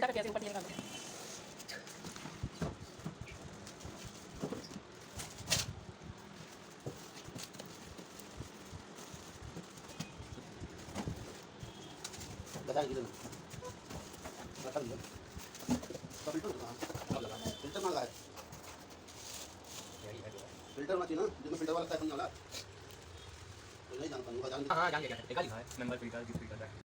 उल्टा करके ऐसे ऊपर नीचे निकाल दो। बता किधर बता दिया तो फिल्टर कहाँ अब लगा फिल्टर कहाँ लगा है फिल्टर होना चाहिए ना जिसमें फिल्टर वाला लगता है वाला तो नहीं जानता हूँ जान हाँ जान गया क्या है, देखा लिखा है नंबर फिल्टर जिस फिल्टर का है।